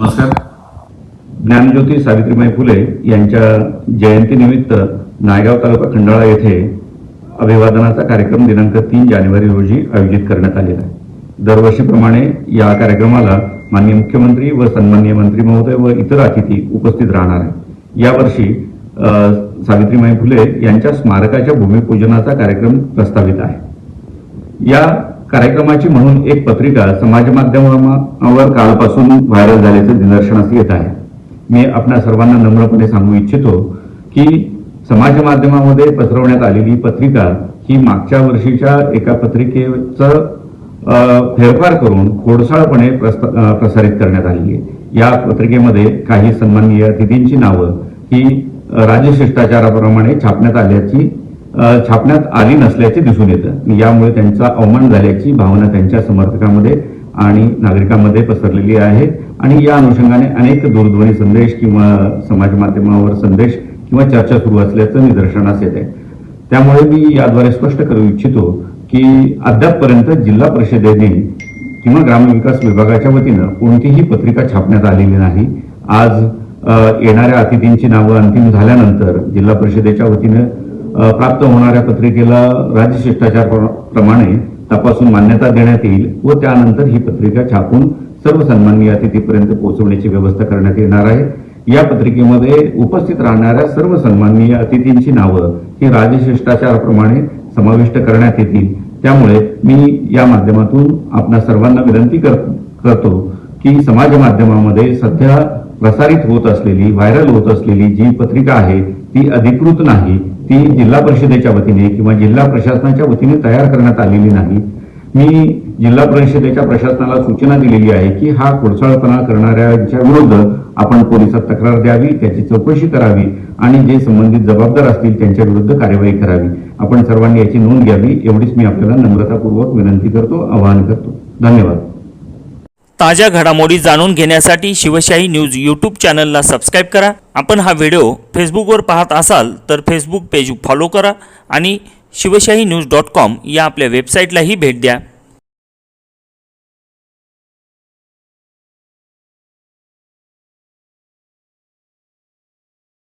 नमस्कार. ज्ञानज्योती सावित्रीबाई फुले यांच्या जयंतीनिमित्त नायगाव तालुका खंडाळा येथे अभिवादनाचा कार्यक्रम दिनांक 3 जानेवारी रोजी आयोजित करण्यात आलेला आहे. दरवर्षीप्रमाणे या कार्यक्रमाला माननीय मुख्यमंत्री व सन्माननीय मंत्री महोदय व इतर अतिथी उपस्थित राहणार आहे. यावर्षी सावित्रीबाई फुले यांच्या स्मारकाच्या भूमिपूजनाचा कार्यक्रम प्रस्तावित आहे. या कार्यक्रमाची म्हणून एक पत्रिका समाज माध्यमावर कालपासून व्हायरल झाल्याचं निदर्शनास येत आहे. मी आपल्या सर्वांना नम्रपणे सांगू इच्छितो की समाज माध्यमामध्ये पसरवण्यात आलेली पत्रिका ही मागच्या वर्षीच्या एका पत्रिकेचं फेरफार करून खोडसाळपणे प्रसारित करण्यात आली आहे. या पत्रिकेमध्ये काही सन्माननीय अतिथींची नावं ही राजशिष्टाचाराप्रमाणे छापण्यात आली नसल्याचे दिसून येतं. यामुळे त्यांचा अवमान झाल्याची भावना त्यांच्या समर्थकांमध्ये आणि नागरिकांमध्ये पसरलेली आहे आणि या अनुषंगाने अनेक दूरध्वनी संदेश किंवा समाज माध्यमावर संदेश किंवा चर्चा सुरू असल्याचं निदर्शनास येत आहे. त्यामुळे मी याद्वारे स्पष्ट करू इच्छितो की अद्यापपर्यंत जिल्हा परिषदेने किंवा ग्रामविकास विभागाच्या वतीनं कोणतीही पत्रिका छापण्यात आलेली नाही. आज येणाऱ्या अतिथींची नावं अंतिम झाल्यानंतर जिल्हा परिषदेच्या वतीनं प्राप्त होणाऱ्या पत्रिकेला राज्यशिष्टाचाराप्रमाणे तपासून मान्यता देण्यात येईल व त्यानंतर ही पत्रिका छापून सर्व सन्माननीय अतिथीपर्यंत पोहोचवण्याची व्यवस्था करण्यात येणार आहे. या पत्रिकेमध्ये उपस्थित राहणाऱ्या सर्व सन्माननीय अतिथींची नावं ही राज्यशिष्टाचाराप्रमाणे समाविष्ट करण्यात येतील. त्यामुळे मी या माध्यमातून आपल्या सर्वांना विनंती करतो की समाज माध्यमामध्ये सध्या प्रसारित होत असलेली व्हायरल होत असलेली जी पत्रिका आहे ती अधिकृत नाही, ती जिल्हा परिषदेच्या वतीने किंवा जिल्हा प्रशासनाच्या वतीने तयार करण्यात आलेली नाही. मी जिल्हा परिषदेच्या प्रशासनाला सूचना दिलेली आहे की हा खोडसाळपणा करणाऱ्यांच्या विरुद्ध आपण पोलिसात तक्रार द्यावी, त्याची चौकशी करावी आणि जे संबंधित जबाबदार असतील त्यांच्या विरुद्ध कार्यवाही करावी. आपण सर्वांनी याची नोंद घ्यावी एवढीच मी आपल्याला नम्रतापूर्वक विनंती करतो, आवाहन करतो. धन्यवाद. ताज्या घडामोडी जाणून घेण्यासाठी शिवशाही न्यूज यूट्यूब चॅनलला सबस्क्राईब करा. आपण हा व्हिडिओ फेसबुकवर पाहत असाल तर फेसबुक पेज फॉलो करा आणि शिवशाही न्यूज.com या आपल्या वेबसाईटलाही भेट द्या.